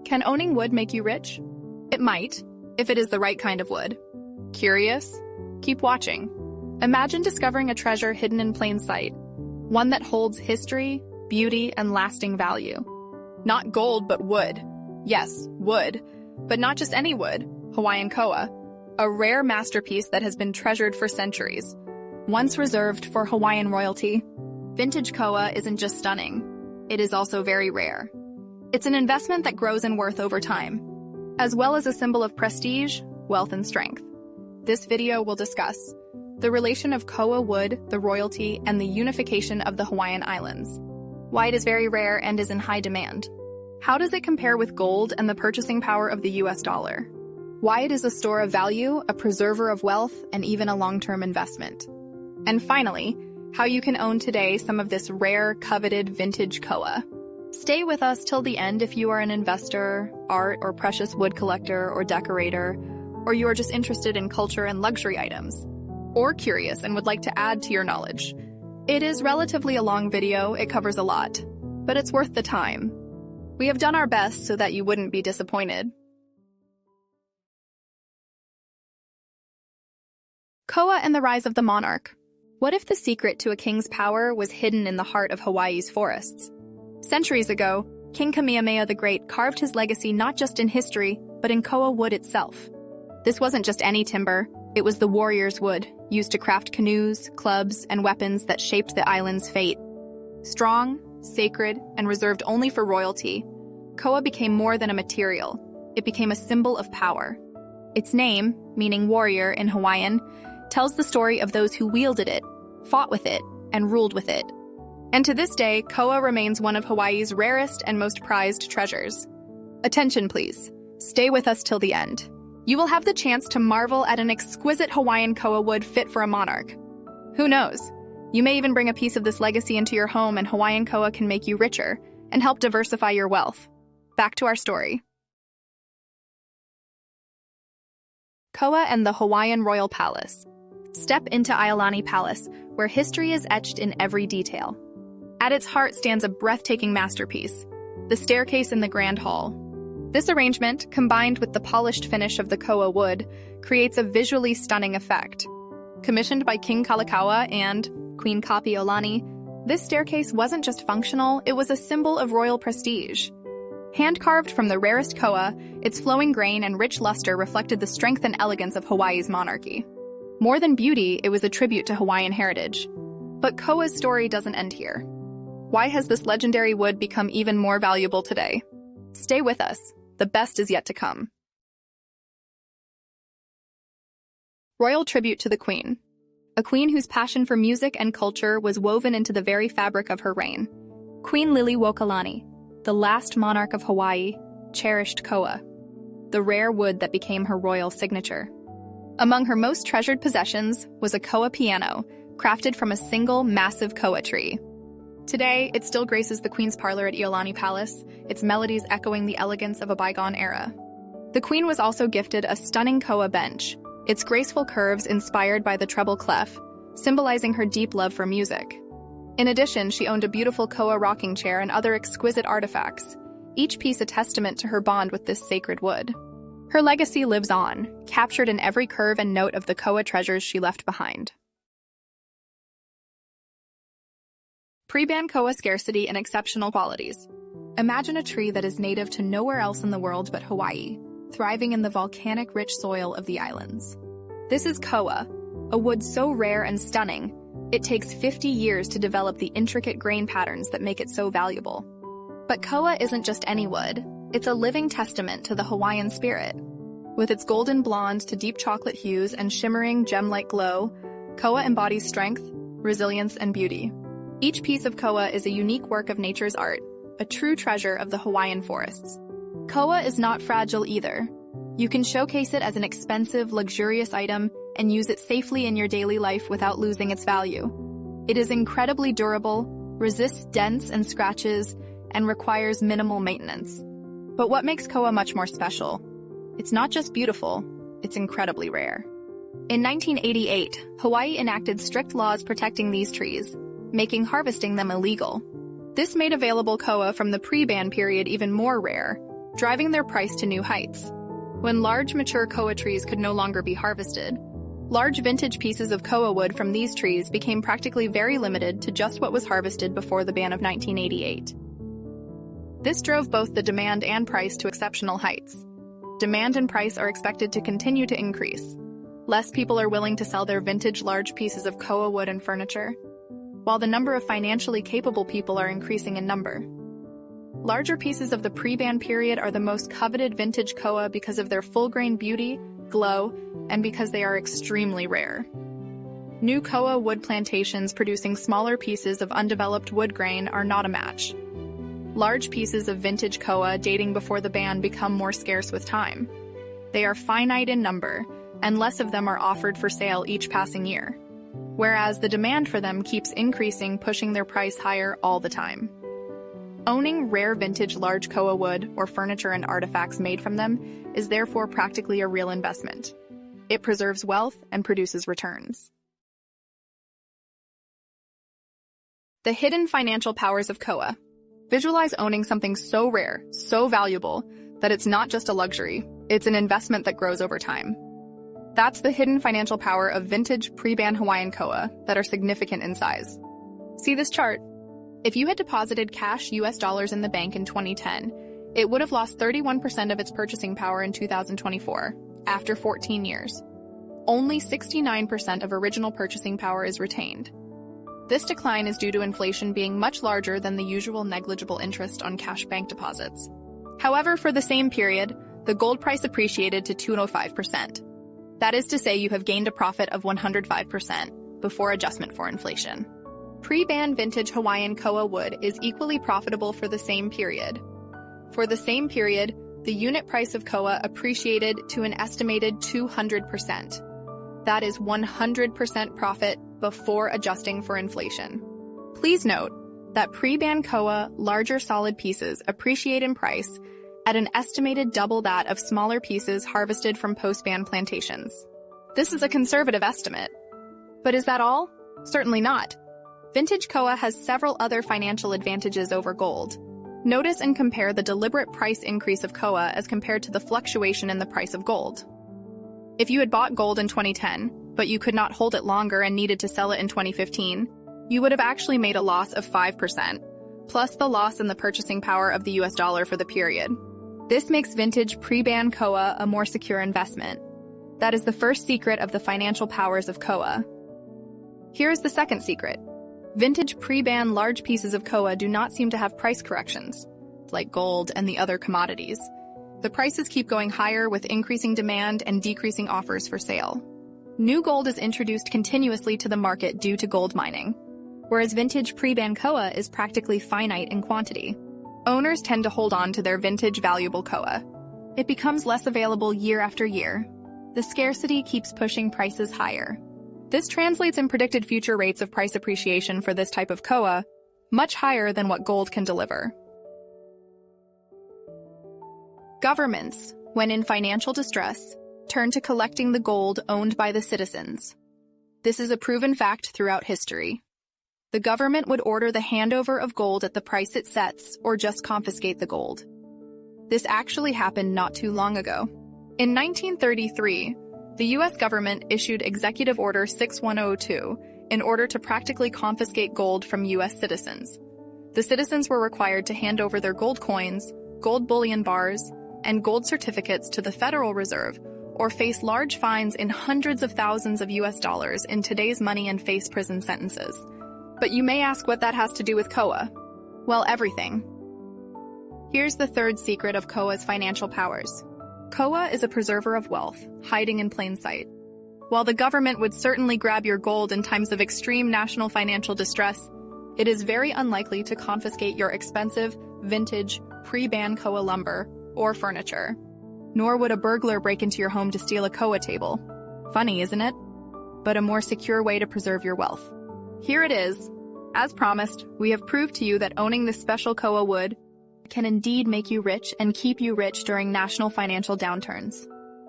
Can owning wood make you rich? It might, if it is the right kind of wood. Curious? Keep watching. Imagine discovering a treasure hidden in plain sight, one that holds history, beauty, and lasting value. Not gold, but wood. Yes, wood, but not just any wood, Hawaiian Koa, a rare masterpiece that has been treasured for centuries. Once reserved for Hawaiian royalty, vintage Koa isn't just stunning, it is also very rare. It's an investment that grows in worth over time, as well as a symbol of prestige, wealth, and strength. This video will discuss the relation of Koa wood, the royalty, and the unification of the Hawaiian Islands. Why it is very rare and is in high demand. How does it compare with gold and the purchasing power of the US dollar? Why it is a store of value, a preserver of wealth, and even a long-term investment. And finally, how you can own today some of this rare, coveted vintage Koa. Stay with us till the end if you are an investor, art or precious wood collector or decorator, or you are just interested in culture and luxury items, or curious and would like to add to your knowledge. It is relatively a long video, it covers a lot, but it's worth the time. We have done our best so that you wouldn't be disappointed. Koa and the rise of the monarch. What if the secret to a king's power was hidden in the heart of Hawaii's forests? Centuries ago, King Kamehameha the Great carved his legacy not just in history, but in Koa wood itself. This wasn't just any timber, it was the warrior's wood, used to craft canoes, clubs, and weapons that shaped the island's fate. Strong, sacred, and reserved only for royalty, Koa became more than a material. It became a symbol of power. Its name, meaning warrior in Hawaiian, tells the story of those who wielded it, fought with it, and ruled with it. And to this day, Koa remains one of Hawaii's rarest and most prized treasures. Attention, please. Stay with us till the end. You will have the chance to marvel at an exquisite Hawaiian Koa wood fit for a monarch. Who knows? You may even bring a piece of this legacy into your home, and Hawaiian Koa can make you richer and help diversify your wealth. Back to our story. Koa and the Hawaiian Royal Palace. Step into Iolani Palace, where history is etched in every detail. At its heart stands a breathtaking masterpiece, the staircase in the Grand Hall. This arrangement, combined with the polished finish of the Koa wood, creates a visually stunning effect. Commissioned by King Kalakaua and Queen Kapiolani, this staircase wasn't just functional, it was a symbol of royal prestige. Hand-carved from the rarest Koa, its flowing grain and rich luster reflected the strength and elegance of Hawaii's monarchy. More than beauty, it was a tribute to Hawaiian heritage. But Koa's story doesn't end here. Why has this legendary wood become even more valuable today? Stay with us. The best is yet to come. Royal tribute to the Queen. A queen whose passion for music and culture was woven into the very fabric of her reign. Queen Liliuokalani, the last monarch of Hawaii, cherished Koa, the rare wood that became her royal signature. Among her most treasured possessions was a Koa piano, crafted from a single massive Koa tree. Today, it still graces the Queen's parlor at Iolani Palace, its melodies echoing the elegance of a bygone era. The Queen was also gifted a stunning Koa bench, its graceful curves inspired by the treble clef, symbolizing her deep love for music. In addition, she owned a beautiful Koa rocking chair and other exquisite artifacts, each piece a testament to her bond with this sacred wood. Her legacy lives on, captured in every curve and note of the Koa treasures she left behind. Pre-ban Koa scarcity and exceptional qualities. Imagine a tree that is native to nowhere else in the world but Hawaii, thriving in the volcanic-rich soil of the islands. This is Koa, a wood so rare and stunning, it takes 50 years to develop the intricate grain patterns that make it so valuable. But Koa isn't just any wood, it's a living testament to the Hawaiian spirit. With its golden blonde to deep chocolate hues and shimmering gem-like glow, Koa embodies strength, resilience, and beauty. Each piece of Koa is a unique work of nature's art, a true treasure of the Hawaiian forests. Koa is not fragile either. You can showcase it as an expensive, luxurious item and use it safely in your daily life without losing its value. It is incredibly durable, resists dents and scratches, and requires minimal maintenance. But what makes Koa much more special? It's not just beautiful, it's incredibly rare. In 1988, Hawaii enacted strict laws protecting these trees, making harvesting them illegal. This made available Koa from the pre-ban period even more rare, driving their price to new heights. When large mature koa trees could no longer be harvested, large vintage pieces of koa wood from these trees became practically very limited to just what was harvested before the ban of 1988. This drove both the demand and price to exceptional heights. Demand and price are expected to continue to increase. Less people are willing to sell their vintage large pieces of koa wood and furniture, while the number of financially capable people are increasing in number. Larger pieces of the pre-ban period are the most coveted vintage koa because of their full-grain beauty, glow, and because they are extremely rare. New koa wood plantations producing smaller pieces of undeveloped wood grain are not a match. Large pieces of vintage koa dating before the ban become more scarce with time. They are finite in number, and less of them are offered for sale each passing year, whereas the demand for them keeps increasing, pushing their price higher all the time. Owning rare vintage large koa wood or furniture and artifacts made from them is therefore practically a real investment. It preserves wealth and produces returns. The hidden financial powers of koa. Visualize owning something so rare, so valuable, that it's not just a luxury, it's an investment that grows over time. That's the hidden financial power of vintage pre-ban Hawaiian koa that are significant in size. See this chart? If you had deposited cash US dollars in the bank in 2010, it would have lost 31% of its purchasing power in 2024, after 14 years. Only 69% of original purchasing power is retained. This decline is due to inflation being much larger than the usual negligible interest on cash bank deposits. However, for the same period, the gold price appreciated to 205%. That is to say you have gained a profit of 105% before adjustment for inflation. Pre-ban vintage Hawaiian koa wood is equally profitable for the same period. For the same period, the unit price of koa appreciated to an estimated 200%. That is 100% profit before adjusting for inflation. Please note that pre-ban koa larger solid pieces appreciate in price at an estimated double that of smaller pieces harvested from post-ban plantations. This is a conservative estimate. But is that all? Certainly not. Vintage koa has several other financial advantages over gold. Notice and compare the deliberate price increase of koa as compared to the fluctuation in the price of gold. If you had bought gold in 2010, but you could not hold it longer and needed to sell it in 2015, you would have actually made a loss of 5%, plus the loss in the purchasing power of the US dollar for the period. This makes vintage pre-ban koa a more secure investment. That is the first secret of the financial powers of koa. Here is the second secret. Vintage pre-ban large pieces of koa do not seem to have price corrections, like gold and the other commodities. The prices keep going higher with increasing demand and decreasing offers for sale. New gold is introduced continuously to the market due to gold mining, whereas vintage pre-ban koa is practically finite in quantity. Owners tend to hold on to their vintage valuable koa. It becomes less available year after year. The scarcity keeps pushing prices higher. This translates in predicted future rates of price appreciation for this type of koa, much higher than what gold can deliver. Governments, when in financial distress, turn to collecting the gold owned by the citizens. This is a proven fact throughout history. The government would order the handover of gold at the price it sets or just confiscate the gold. This actually happened not too long ago. In 1933, the U.S. government issued Executive Order 6102 in order to practically confiscate gold from U.S. citizens. The citizens were required to hand over their gold coins, gold bullion bars, and gold certificates to the Federal Reserve or face large fines in hundreds of thousands of US dollars in today's money and face prison sentences. But you may ask what that has to do with koa. Well, everything. Here's the third secret of koa's financial powers. Koa is a preserver of wealth, hiding in plain sight. While the government would certainly grab your gold in times of extreme national financial distress, it is very unlikely to confiscate your expensive, vintage, pre-ban koa lumber or furniture. Nor would a burglar break into your home to steal a koa table. Funny, isn't it? But a more secure way to preserve your wealth. Here it is. As promised, we have proved to you that owning this special koa wood can indeed make you rich and keep you rich during national financial downturns.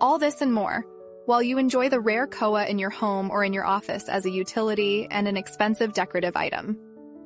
All this and more, while you enjoy the rare koa in your home or in your office as a utility and an expensive decorative item.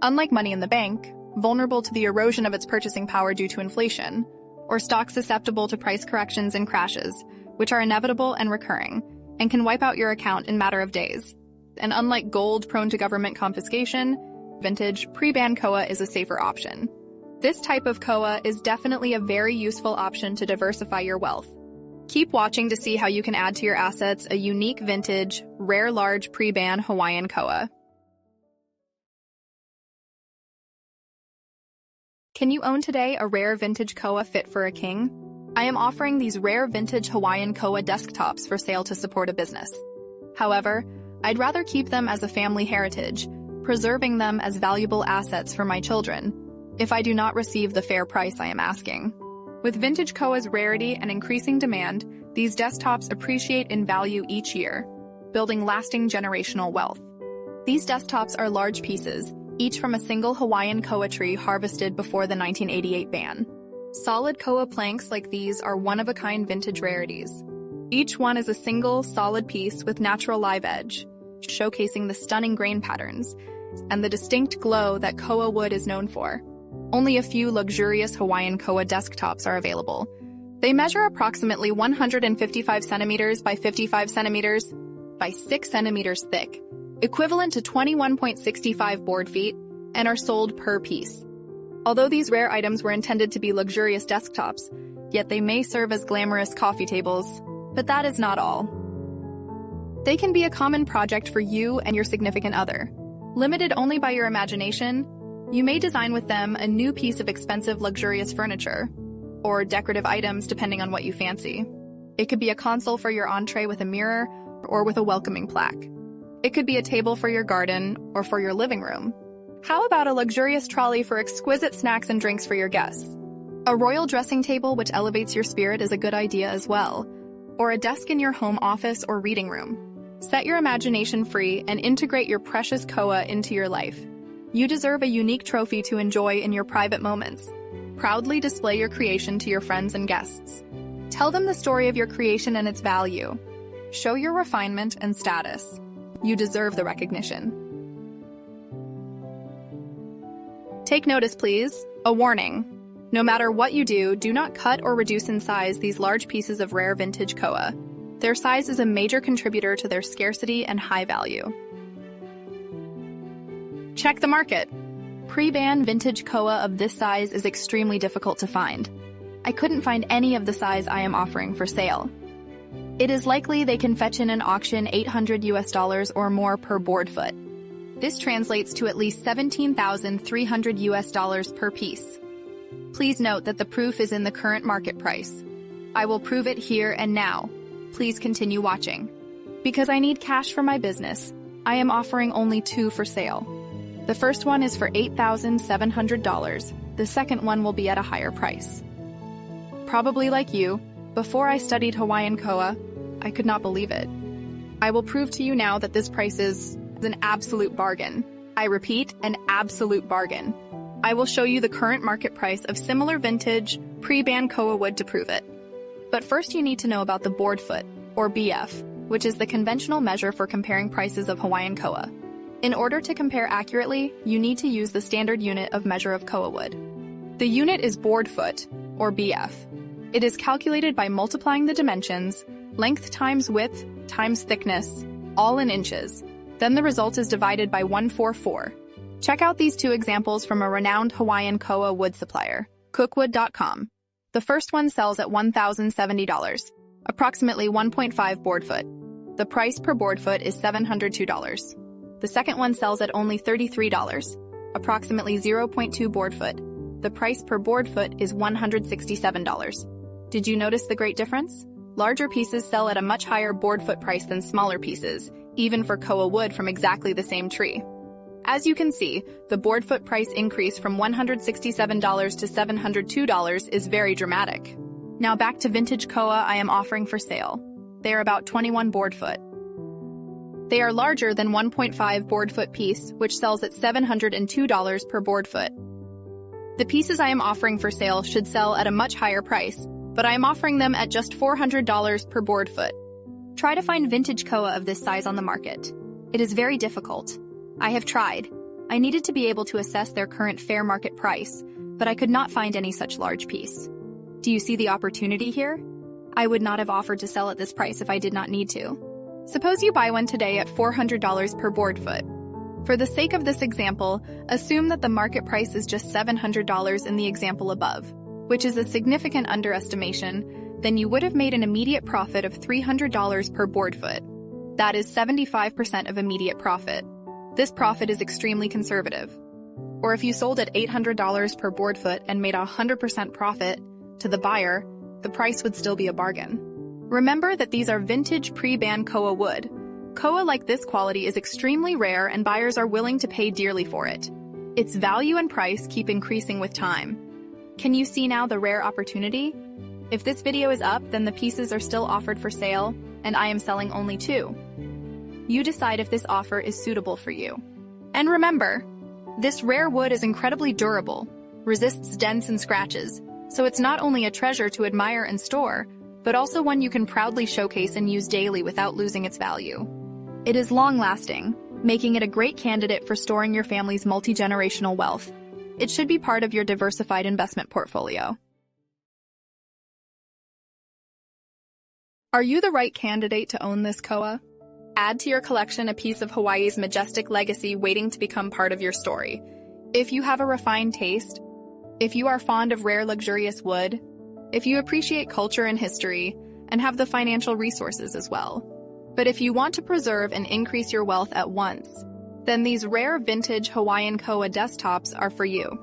Unlike money in the bank, vulnerable to the erosion of its purchasing power due to inflation, or stock susceptible to price corrections and crashes, which are inevitable and recurring, and can wipe out your account in a matter of days. And unlike gold prone to government confiscation, vintage pre-ban koa is a safer option. This type of koa is definitely a very useful option to diversify your wealth. Keep watching to see how you can add to your assets a unique vintage, rare large pre-ban Hawaiian koa. Can you own today a rare vintage koa fit for a king? I am offering these rare vintage Hawaiian koa desktops for sale to support a business. However, I'd rather keep them as a family heritage, preserving them as valuable assets for my children, if I do not receive the fair price I am asking. With vintage koa's rarity and increasing demand, these desktops appreciate in value each year, building lasting generational wealth. These desktops are large pieces, each from a single Hawaiian koa tree harvested before the 1988 ban. Solid koa planks like these are one-of-a-kind vintage rarities. Each one is a single, solid piece with natural live edge, showcasing the stunning grain patterns and the distinct glow that koa wood is known for. Only a few luxurious Hawaiian koa desktops are available. They measure approximately 155 centimeters by 55 centimeters by 6 centimeters thick, equivalent to 21.65 board feet, and are sold per piece. Although these rare items were intended to be luxurious desktops, yet they may serve as glamorous coffee tables. But that is not all. They can be a common project for you and your significant other. Limited only by your imagination, you may design with them a new piece of expensive luxurious furniture, or decorative items depending on what you fancy. It could be a console for your entree with a mirror, or with a welcoming plaque. It could be a table for your garden, or for your living room. How about a luxurious trolley for exquisite snacks and drinks for your guests? A royal dressing table which elevates your spirit is a good idea as well, or a desk in your home office or reading room. Set your imagination free and integrate your precious koa into your life. You deserve a unique trophy to enjoy in your private moments. Proudly display your creation to your friends and guests. Tell them the story of your creation and its value. Show your refinement and status. You deserve the recognition. Take notice, please. A warning. No matter what you do not cut or reduce in size these large pieces of rare vintage koa. Their size is a major contributor to their scarcity and high value. Check the market. Pre-ban vintage koa of this size is extremely difficult to find. I couldn't find any of the size I am offering for sale. It is likely they can fetch in an auction $800 or more per board foot. This translates to at least $17,300 per piece. Please note that the proof is in the current market price. I will prove it here and now. Please continue watching. Because I need cash for my business, I am offering only two for sale. The first one is for $8,700. The second one will be at a higher price. Probably like you, before I studied Hawaiian Koa, I could not believe it. I will prove to you now that this price is an absolute bargain. I repeat, an absolute bargain. I will show you the current market price of similar vintage, pre-ban koa wood to prove it. But first you need to know about the board foot, or BF, which is the conventional measure for comparing prices of Hawaiian koa. In order to compare accurately, you need to use the standard unit of measure of koa wood. The unit is board foot, or BF. It is calculated by multiplying the dimensions, length times width times thickness, all in inches. Then the result is divided by 144. Check out these two examples from a renowned Hawaiian koa wood supplier, cookwood.com. The first one sells at $1,070, approximately 1.5 board foot. The price per board foot is $702. The second one sells at only $33, approximately 0.2 board foot. The price per board foot is $167. Did you notice the great difference? Larger pieces sell at a much higher board foot price than smaller pieces, even for koa wood from exactly the same tree. As you can see, the board foot price increase from $167 to $702 is very dramatic. Now back to vintage koa I am offering for sale. They are about 21 board foot. They are larger than 1.5 board foot piece, which sells at $702 per board foot. The pieces I am offering for sale should sell at a much higher price, but I am offering them at just $400 per board foot. Try to find vintage koa of this size on the market. It is very difficult. I have tried. I needed to be able to assess their current fair market price, but I could not find any such large piece. Do you see the opportunity here? I would not have offered to sell at this price if I did not need to. Suppose you buy one today at $400 per board foot. For the sake of this example, assume that the market price is just $700 in the example above, which is a significant underestimation. Then you would have made an immediate profit of $300 per board foot. That is 75% of immediate profit. This profit is extremely conservative. Or if you sold at $800 per board foot and made a 100% profit to the buyer, the price would still be a bargain. Remember that these are vintage pre-ban Koa wood. Koa like this quality is extremely rare and buyers are willing to pay dearly for it. Its value and price keep increasing with time. Can you see now the rare opportunity? If this video is up, then the pieces are still offered for sale, and I am selling only 2. You decide if this offer is suitable for you. And remember, this rare wood is incredibly durable, resists dents and scratches, so it's not only a treasure to admire and store, but also one you can proudly showcase and use daily without losing its value. It is long-lasting, making it a great candidate for storing your family's multi-generational wealth. It should be part of your diversified investment portfolio. Are you the right candidate to own this Koa? Add to your collection a piece of Hawaii's majestic legacy waiting to become part of your story. If you have a refined taste, if you are fond of rare luxurious wood, if you appreciate culture and history, and have the financial resources as well. But if you want to preserve and increase your wealth at once, then these rare vintage Hawaiian Koa desktops are for you.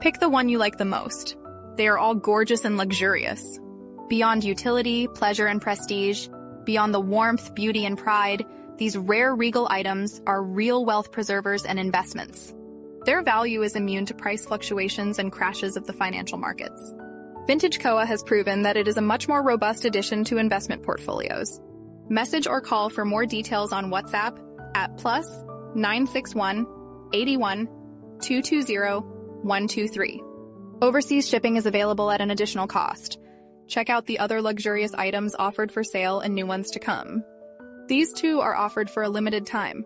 Pick the one you like the most. They are all gorgeous and luxurious. Beyond utility, pleasure, and prestige, beyond the warmth, beauty, and pride, these rare regal items are real wealth preservers and investments. Their value is immune to price fluctuations and crashes of the financial markets. Vintage Koa has proven that it is a much more robust addition to investment portfolios. Message or call for more details on WhatsApp at +961 81 220 123. Overseas shipping is available at an additional cost. Check out the other luxurious items offered for sale and new ones to come. These too are offered for a limited time,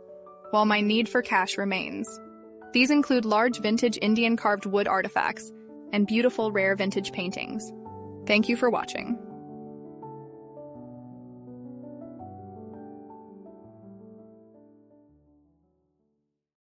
while my need for cash remains. These include large vintage Indian carved wood artifacts and beautiful rare vintage paintings. Thank you for watching.